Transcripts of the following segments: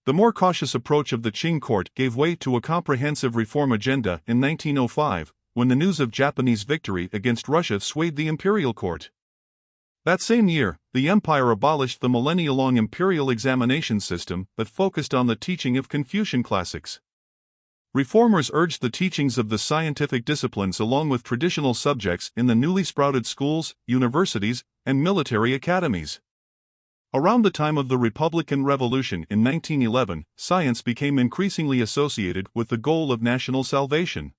The more cautious approach of the Qing court gave way to a comprehensive reform agenda in 1905, when the news of Japanese victory against Russia swayed the imperial court. That same year, the empire abolished the millennia-long imperial examination system that focused on the teaching of Confucian classics. Reformers urged the teachings of the scientific disciplines along with traditional subjects in the newly sprouted schools, universities, and military academies. Around the time of the Republican Revolution in 1911, science became increasingly associated with the goal of national salvation.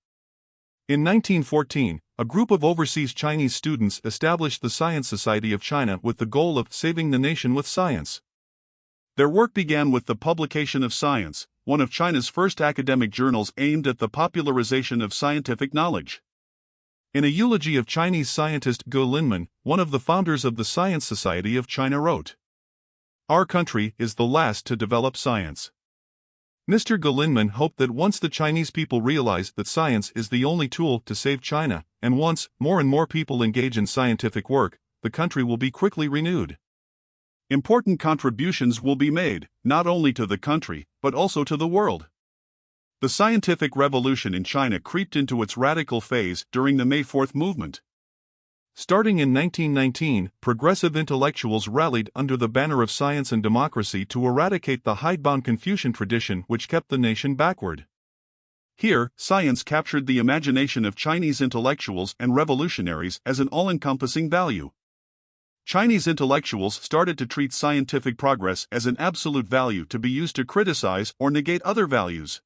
In 1914, a group of overseas Chinese students established the Science Society of China with the goal of saving the nation with science. Their work began with the publication of Science, one of China's first academic journals aimed at the popularization of scientific knowledge. In a eulogy of Chinese scientist Ge Linman, one of the founders of the Science Society of China wrote, "Our country is the last to develop science." Mr. Ge Linman hoped that once the Chinese people realize that science is the only tool to save China, and once more and more people engage in scientific work, the country will be quickly renewed. Important contributions will be made, not only to the country, but also to the world. The scientific revolution in China crept into its radical phase during the May 4th movement. Starting in 1919, progressive intellectuals rallied under the banner of science and democracy to eradicate the hidebound Confucian tradition which kept the nation backward. Here, science captured the imagination of Chinese intellectuals and revolutionaries as an all-encompassing value. Chinese intellectuals started to treat scientific progress as an absolute value to be used to criticize or negate other values.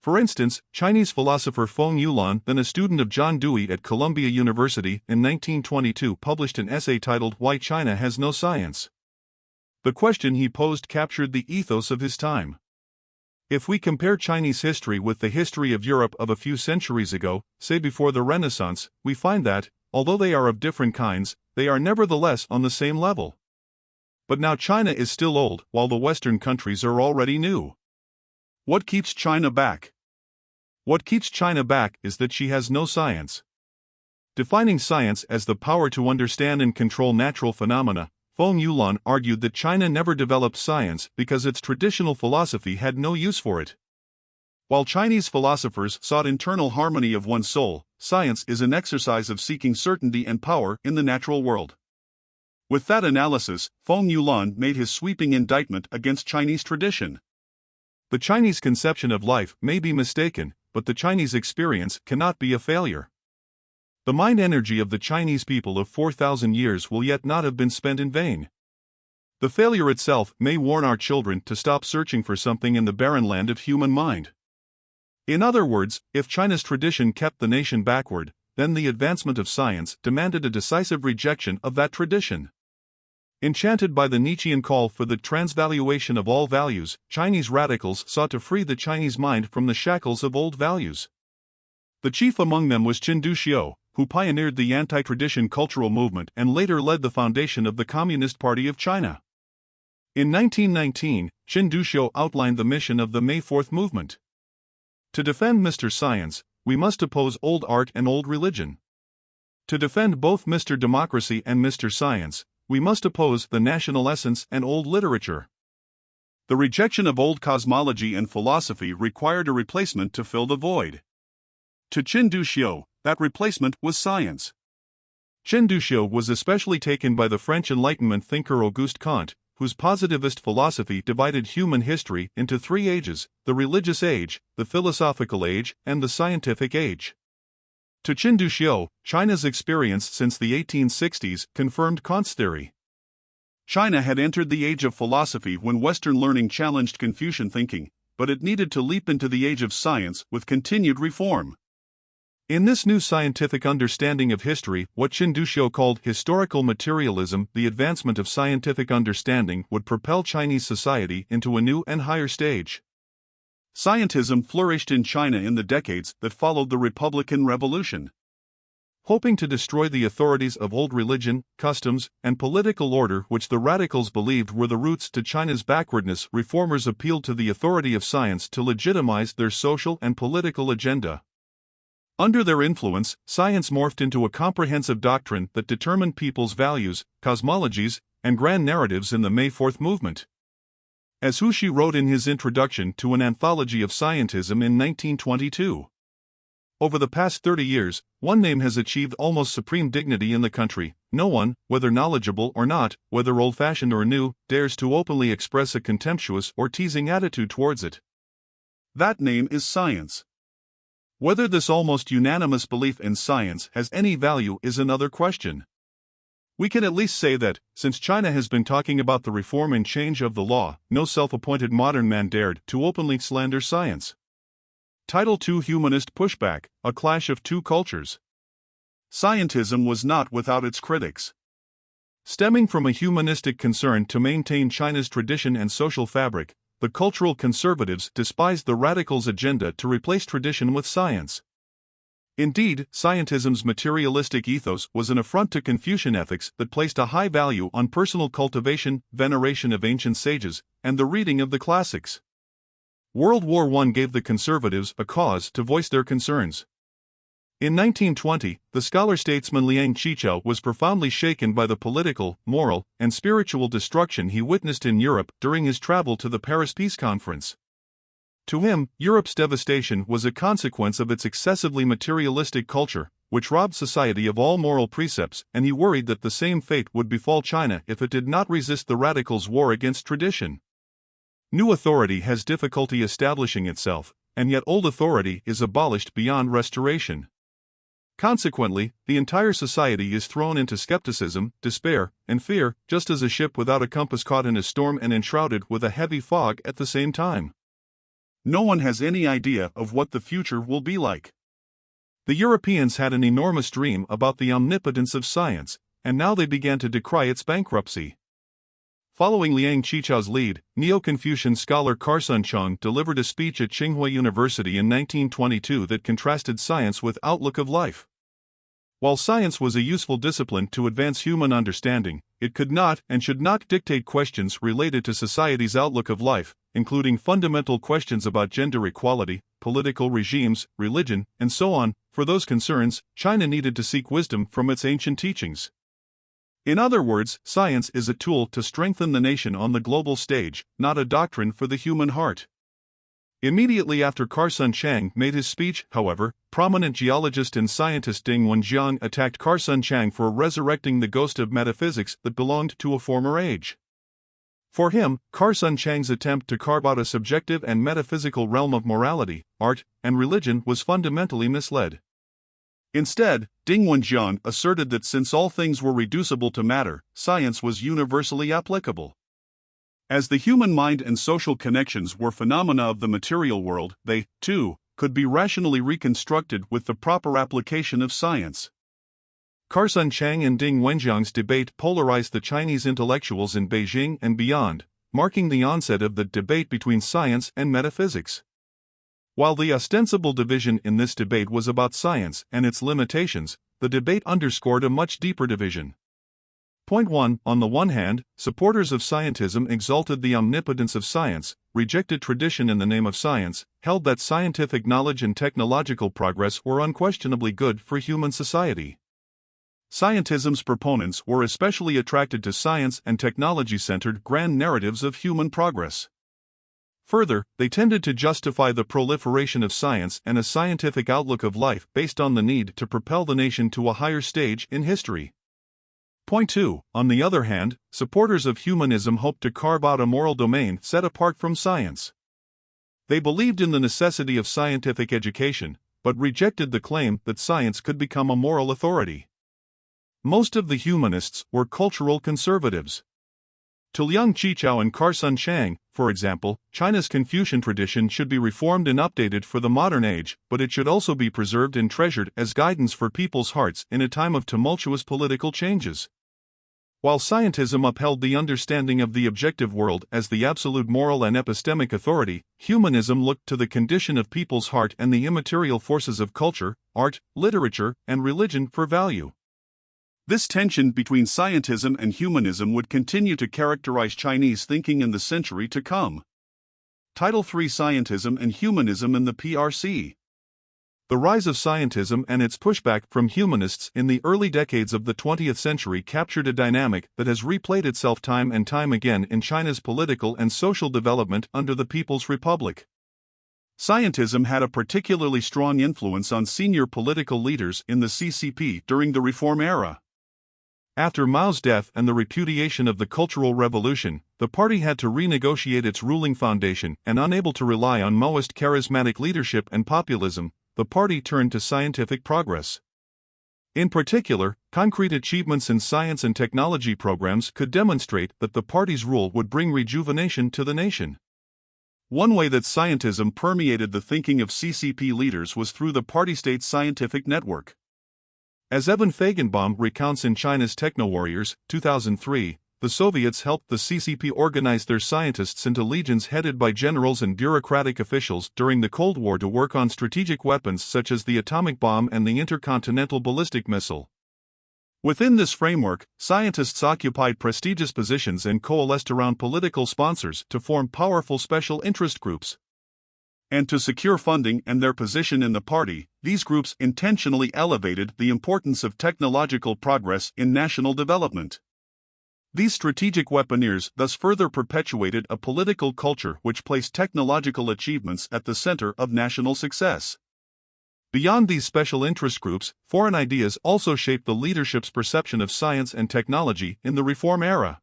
For instance, Chinese philosopher Feng Yulan, then a student of John Dewey at Columbia University in 1922, published an essay titled "Why China Has No Science." The question he posed captured the ethos of his time. If we compare Chinese history with the history of Europe of a few centuries ago, say before the Renaissance, we find that, although they are of different kinds, they are nevertheless on the same level. But now China is still old, while the Western countries are already new. What keeps China back? What keeps China back is that she has no science. Defining science as the power to understand and control natural phenomena, Feng Yulan argued that China never developed science because its traditional philosophy had no use for it. While Chinese philosophers sought internal harmony of one's soul, science is an exercise of seeking certainty and power in the natural world. With that analysis, Feng Yulan made his sweeping indictment against Chinese tradition. The Chinese conception of life may be mistaken, but the Chinese experience cannot be a failure. The mind energy of the Chinese people of 4,000 years will yet not have been spent in vain. The failure itself may warn our children to stop searching for something in the barren land of human mind. In other words, if China's tradition kept the nation backward, then the advancement of science demanded a decisive rejection of that tradition. Enchanted by the Nietzschean call for the transvaluation of all values, Chinese radicals sought to free the Chinese mind from the shackles of old values. The chief among them was Qin Duxiu, who pioneered the anti-tradition cultural movement and later led the foundation of the Communist Party of China. In 1919, Qin Duxiu outlined the mission of the May 4th movement. To defend Mr. Science, we must oppose old art and old religion. To defend both Mr. Democracy and Mr. Science, we must oppose the national essence and old literature. The rejection of old cosmology and philosophy required a replacement to fill the void. To Qin Duxiu, that replacement was science. Qin Duxiu was especially taken by the French Enlightenment thinker Auguste Comte, whose positivist philosophy divided human history into three ages: the religious age, the philosophical age, and the scientific age. To Qin Duxiu, China's experience since the 1860s confirmed Comte's theory. China had entered the age of philosophy when Western learning challenged Confucian thinking, but it needed to leap into the age of science with continued reform. In this new scientific understanding of history, what Qin Duxiu called historical materialism, the advancement of scientific understanding would propel Chinese society into a new and higher stage. Scientism flourished in China in the decades that followed the Republican Revolution. Hoping to destroy the authorities of old religion, customs, and political order which the radicals believed were the roots to China's backwardness, reformers appealed to the authority of science to legitimize their social and political agenda. Under their influence, science morphed into a comprehensive doctrine that determined people's values, cosmologies, and grand narratives in the May 4th movement. as Hushi wrote in his introduction to an anthology of scientism in 1922. Over the past 30 years, one name has achieved almost supreme dignity in the country. No one, whether knowledgeable or not, whether old-fashioned or new, dares to openly express a contemptuous or teasing attitude towards it. That name is science. Whether this almost unanimous belief in science has any value is another question. We can at least say that, since China has been talking about the reform and change of the law, no self-appointed modern man dared to openly slander science. Title II: Humanist Pushback, a Clash of Two Cultures. Scientism was not without its critics. Stemming from a humanistic concern to maintain China's tradition and social fabric, the cultural conservatives despised the radicals' agenda to replace tradition with science. Indeed, scientism's materialistic ethos was an affront to Confucian ethics that placed a high value on personal cultivation, veneration of ancient sages, and the reading of the classics. World War I gave the conservatives a cause to voice their concerns. In 1920, the scholar-statesman Liang Qichao was profoundly shaken by the political, moral, and spiritual destruction he witnessed in Europe during his travel to the Paris Peace Conference. To him, Europe's devastation was a consequence of its excessively materialistic culture, which robbed society of all moral precepts, and he worried that the same fate would befall China if it did not resist the radicals' war against tradition. New authority has difficulty establishing itself, and yet old authority is abolished beyond restoration. Consequently, the entire society is thrown into skepticism, despair, and fear, just as a ship without a compass caught in a storm and enshrouded with a heavy fog at the same time. No one has any idea of what the future will be like. The Europeans had an enormous dream about the omnipotence of science, and now they began to decry its bankruptcy. Following Liang Qichao's lead, Neo-Confucian scholar Carson Chung delivered a speech at Tsinghua University in 1922 that contrasted science with outlook of life. While science was a useful discipline to advance human understanding, it could not and should not dictate questions related to society's outlook of life, including fundamental questions about gender equality, political regimes, religion, and so on. For those concerns, China needed to seek wisdom from its ancient teachings. In other words, science is a tool to strengthen the nation on the global stage, not a doctrine for the human heart. Immediately after Carson Chang made his speech, however, prominent geologist and scientist Ding Wenjiang attacked Carson Chang for resurrecting the ghost of metaphysics that belonged to a former age. For him, Carson Chang's attempt to carve out a subjective and metaphysical realm of morality, art, and religion was fundamentally misled. Instead, Ding Wenjiang asserted that since all things were reducible to matter, science was universally applicable. As the human mind and social connections were phenomena of the material world, they, too, could be rationally reconstructed with the proper application of science. Carson Chang and Ding Wenjiang's debate polarized the Chinese intellectuals in Beijing and beyond, marking the onset of the debate between science and metaphysics. While the ostensible division in this debate was about science and its limitations, the debate underscored a much deeper division. Point 1. On the one hand, supporters of scientism exalted the omnipotence of science, rejected tradition in the name of science, held that scientific knowledge and technological progress were unquestionably good for human society. Scientism's proponents were especially attracted to science and technology-centered grand narratives of human progress. Further, they tended to justify the proliferation of science and a scientific outlook of life based on the need to propel the nation to a higher stage in history. Point 2. On the other hand, supporters of humanism hoped to carve out a moral domain set apart from science. They believed in the necessity of scientific education, but rejected the claim that science could become a moral authority. Most of the humanists were cultural conservatives. To Liang Qichao and Carson Chang, for example, China's Confucian tradition should be reformed and updated for the modern age, but it should also be preserved and treasured as guidance for people's hearts in a time of tumultuous political changes. While scientism upheld the understanding of the objective world as the absolute moral and epistemic authority, humanism looked to the condition of people's heart and the immaterial forces of culture, art, literature, and religion for value. This tension between scientism and humanism would continue to characterize Chinese thinking in the century to come. Title III: Scientism and Humanism in the PRC. The rise of scientism and its pushback from humanists in the early decades of the 20th century captured a dynamic that has replayed itself time and time again in China's political and social development under the People's Republic. Scientism had a particularly strong influence on senior political leaders in the CCP during the Reform era. After Mao's death and the repudiation of the Cultural Revolution, the party had to renegotiate its ruling foundation, and unable to rely on Maoist charismatic leadership and populism, the party turned to scientific progress. In particular, concrete achievements in science and technology programs could demonstrate that the party's rule would bring rejuvenation to the nation. One way that scientism permeated the thinking of CCP leaders was through the party-state scientific network. As Evan Feigenbaum recounts in China's Techno-Warriors, 2003, the Soviets helped the CCP organize their scientists into legions headed by generals and bureaucratic officials during the Cold War to work on strategic weapons such as the atomic bomb and the intercontinental ballistic missile. Within this framework, scientists occupied prestigious positions and coalesced around political sponsors to form powerful special interest groups. And to secure funding and their position in the party, these groups intentionally elevated the importance of technological progress in national development. These strategic weaponeers thus further perpetuated a political culture which placed technological achievements at the center of national success. Beyond these special interest groups, foreign ideas also shaped the leadership's perception of science and technology in the Reform era.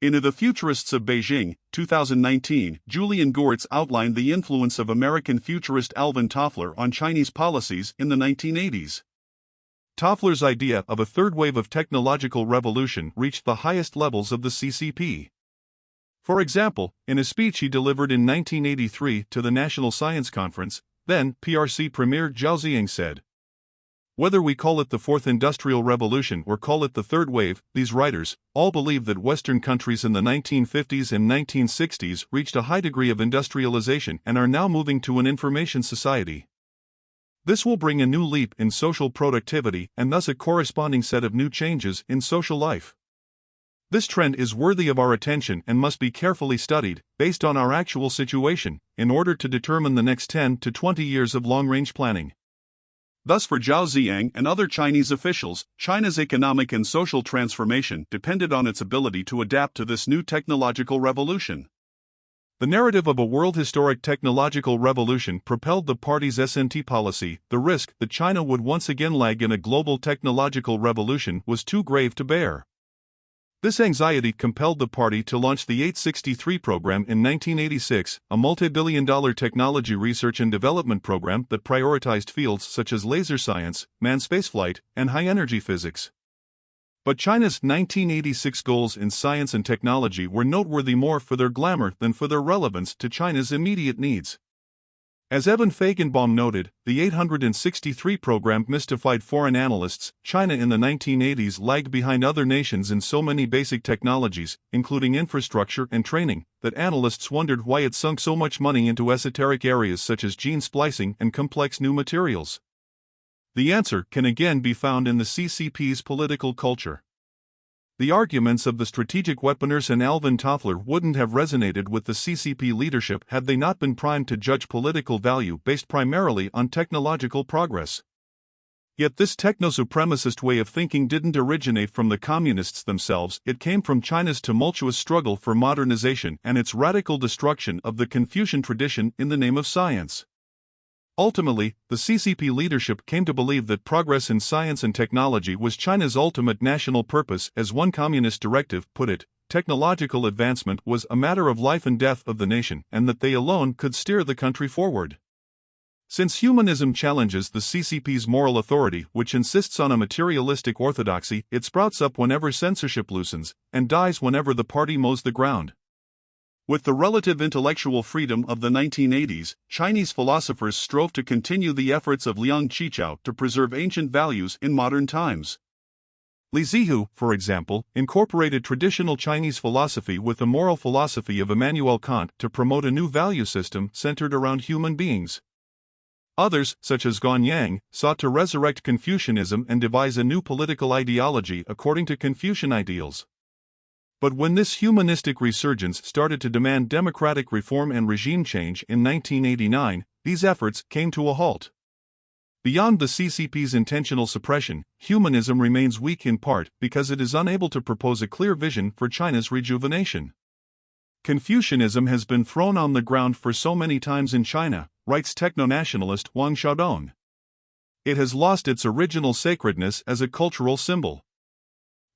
In The Futurists of Beijing, 2019, Julian Goertz outlined the influence of American futurist Alvin Toffler on Chinese policies in the 1980s. Toffler's idea of a third wave of technological revolution reached the highest levels of the CCP. For example, in a speech he delivered in 1983 to the National Science Conference, then PRC Premier Zhao Ziyang said, "Whether we call it the Fourth Industrial Revolution or call it the Third Wave, these writers all believe that Western countries in the 1950s and 1960s reached a high degree of industrialization and are now moving to an information society. This will bring a new leap in social productivity and thus a corresponding set of new changes in social life. This trend is worthy of our attention and must be carefully studied, based on our actual situation, in order to determine the next 10 to 20 years of long-range planning." Thus, for Zhao Ziyang and other Chinese officials, China's economic and social transformation depended on its ability to adapt to this new technological revolution. The narrative of a world historic technological revolution propelled the party's S&T policy. The risk that China would once again lag in a global technological revolution was too grave to bear. This anxiety compelled the party to launch the 863 program in 1986, a multi-billion-dollar technology research and development program that prioritized fields such as laser science, manned spaceflight, and high-energy physics. But China's 1986 goals in science and technology were noteworthy more for their glamour than for their relevance to China's immediate needs. As Evan Feigenbaum noted, the 863 program mystified foreign analysts. China in the 1980s lagged behind other nations in so many basic technologies, including infrastructure and training, that analysts wondered why it sunk so much money into esoteric areas such as gene splicing and complex new materials. The answer can again be found in the CCP's political culture. The arguments of the strategic weaponers and Alvin Toffler wouldn't have resonated with the CCP leadership had they not been primed to judge political value based primarily on technological progress. Yet this techno-supremacist way of thinking didn't originate from the communists themselves. It came from China's tumultuous struggle for modernization and its radical destruction of the Confucian tradition in the name of science. Ultimately, the CCP leadership came to believe that progress in science and technology was China's ultimate national purpose. As one communist directive put it, technological advancement was a matter of life and death of the nation, and that they alone could steer the country forward. Since humanism challenges the CCP's moral authority, which insists on a materialistic orthodoxy, it sprouts up whenever censorship loosens, and dies whenever the party mows the ground. With the relative intellectual freedom of the 1980s, Chinese philosophers strove to continue the efforts of Liang Qichao to preserve ancient values in modern times. Li Zihu, for example, incorporated traditional Chinese philosophy with the moral philosophy of Immanuel Kant to promote a new value system centered around human beings. Others, such as Gong Yang, sought to resurrect Confucianism and devise a new political ideology according to Confucian ideals. But when this humanistic resurgence started to demand democratic reform and regime change in 1989, these efforts came to a halt. Beyond the CCP's intentional suppression, humanism remains weak in part because it is unable to propose a clear vision for China's rejuvenation. Confucianism has been thrown on the ground for so many times in China, writes techno-nationalist Wang Xiaodong. It has lost its original sacredness as a cultural symbol.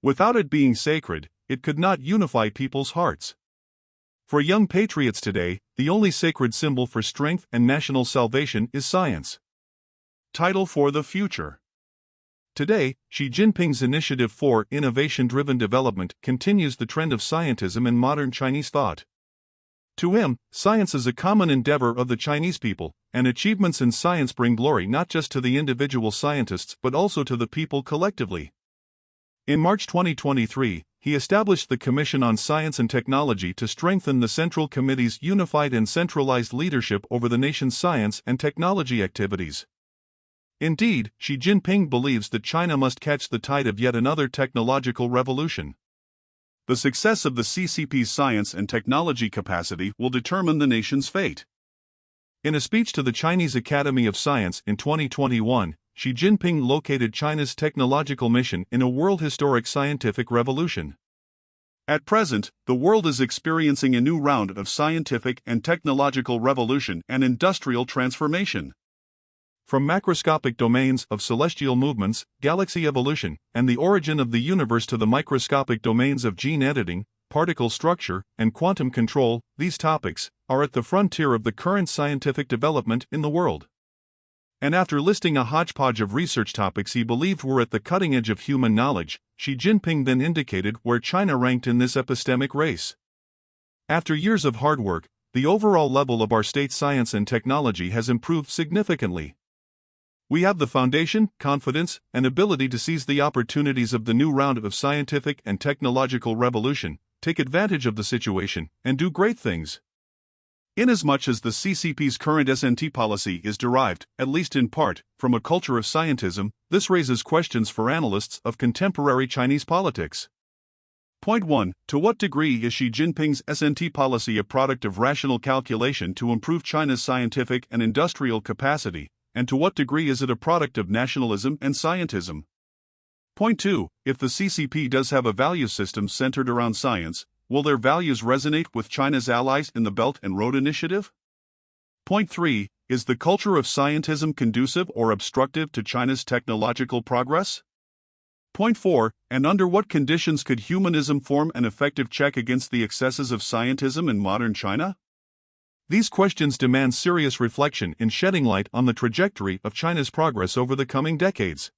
Without it being sacred, it could not unify people's hearts. For young patriots today, the only sacred symbol for strength and national salvation is science. Title for the future. Today, Xi Jinping's initiative for innovation-driven development continues the trend of scientism in modern Chinese thought. To him, science is a common endeavor of the Chinese people, and achievements in science bring glory not just to the individual scientists but also to the people collectively. In March 2023, he established the Commission on Science and Technology to strengthen the Central Committee's unified and centralized leadership over the nation's science and technology activities. Indeed, Xi Jinping believes that China must catch the tide of yet another technological revolution. The success of the CCP's science and technology capacity will determine the nation's fate. In a speech to the Chinese Academy of Science in 2021, Xi Jinping located China's technological mission in a world-historic scientific revolution. At present, the world is experiencing a new round of scientific and technological revolution and industrial transformation. From macroscopic domains of celestial movements, galaxy evolution, and the origin of the universe to the microscopic domains of gene editing, particle structure, and quantum control, these topics are at the frontier of the current scientific development in the world. And after listing a hodgepodge of research topics he believed were at the cutting edge of human knowledge, Xi Jinping then indicated where China ranked in this epistemic race. After years of hard work, the overall level of our state's science and technology has improved significantly. We have the foundation, confidence, and ability to seize the opportunities of the new round of scientific and technological revolution, take advantage of the situation, and do great things. Inasmuch as the CCP's current S&T policy is derived, at least in part, from a culture of scientism, this raises questions for analysts of contemporary Chinese politics. Point 1. To what degree is Xi Jinping's S&T policy a product of rational calculation to improve China's scientific and industrial capacity, and to what degree is it a product of nationalism and scientism? Point 2. If the CCP does have a value system centered around science, will their values resonate with China's allies in the Belt and Road Initiative? Point 3. Is the culture of scientism conducive or obstructive to China's technological progress? Point 4. And under what conditions could humanism form an effective check against the excesses of scientism in modern China? These questions demand serious reflection in shedding light on the trajectory of China's progress over the coming decades.